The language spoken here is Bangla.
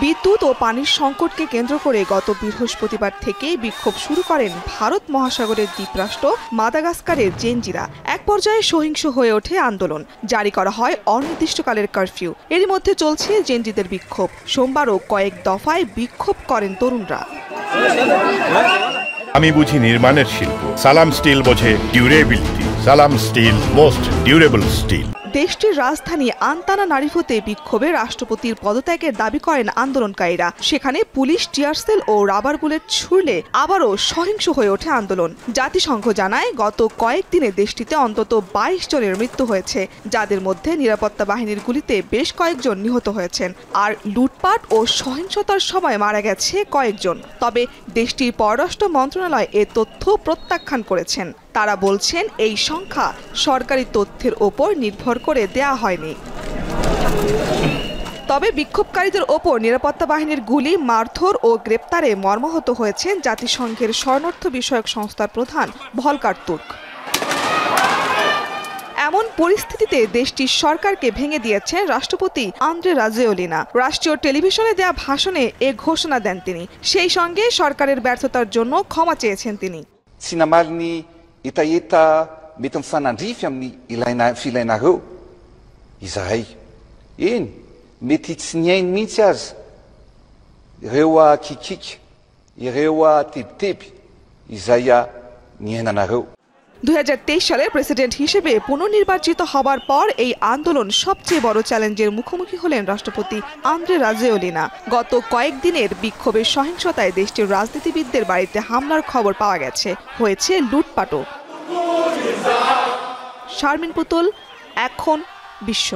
বিদ্যুৎ ও পানির সংকটকে কেন্দ্র করে গত বৃহস্পতিবার থেকেই বিক্ষোভ শুরু করেন ভারত মহাসাগরের দ্বীপরাষ্ট্র মাদাগাস্কারের জেনজিরা। এক পর্যায়ে সহিংস হয়ে ওঠে আন্দোলন, জারি করা হয় অনির্দিষ্টকালের কারফিউ। এরই মধ্যে চলছে জেনজিদের বিক্ষোভ। সোমবারও কয়েক দফায় বিক্ষোভ করেন তরুণরা। আমি বুঝি নির্মাণের শিল্প, সালাম স্টিল বোঝে ডিউরেবিলিটি। সালাম স্টিল, মোস্ট ডিউরেবল স্টিল। দেশটির রাজধানী আন্তানা নারিফোতে বিক্ষোভে রাষ্ট্রপতির পদত্যাগের দাবি করেন আন্দোলনকারীরা। সেখানে পুলিশ টিয়ারসেল ও রাবার বুলেট ছুড়লে আবারও সহিংস হয়ে ওঠে আন্দোলন। জাতিসংঘ জানায়, গত কয়েকদিনে দেশটিতে অন্তত 22 জনের মৃত্যু হয়েছে, যাদের মধ্যে নিরাপত্তা বাহিনীর গুলিতে বেশ কয়েকজন নিহত হয়েছেন। আর লুটপাট ও সহিংসতার সময় মারা গেছে কয়েকজন। তবে দেশটির পররাষ্ট্র মন্ত্রণালয় এ তথ্য প্রত্যাখ্যান করেছেন। তারা বলছেন, এই সংখ্যা সরকারি তথ্যের ওপর নির্ভর করে দেয়া হয়নি। তবে বিক্ষোভকারীদের ওপর নিরাপত্তা বাহিনীর গুলি, মারধর ও গ্রেপ্তারে মর্মাহত হয়েছেন জাতিসংঘের শরণার্থ বিষয়ক সংস্থার প্রধান ভলকার তুর্ক। এমন পরিস্থিতিতে দেশটির সরকারকে ভেঙে দিয়েছেন রাষ্ট্রপতি আন্দ্রে রাজোয়েলিনা। রাষ্ট্রীয় টেলিভিশনে দেয়া ভাষণে এ ঘোষণা দেন তিনি। সেই সঙ্গে সরকারের ব্যর্থতার জন্য ক্ষমা চেয়েছেন তিনি। Ita mety mifanandrify amin'ny filainareo izahay. Eny, mety tsy niainy mihitsy aza ireo kikika, ireo tebiteby izay niainanareo। 2023 সালে প্রেসিডেন্ট হিসেবে পুনর্নির্বাচিত হবার পর এই আন্দোলন সবচেয়ে বড় চ্যালেঞ্জের মুখোমুখি হলেন রাষ্ট্রপতি আন্দ্রে রাজোয়েলিনা। গত কয়েকদিনের বিক্ষোভের সহিংসতায় দেশটির রাজনীতিবিদদের বাড়িতে হামলার খবর পাওয়া গেছে, হয়েছে লুটপাটও। শারমিন পুতুল, এখন বিশ্ব।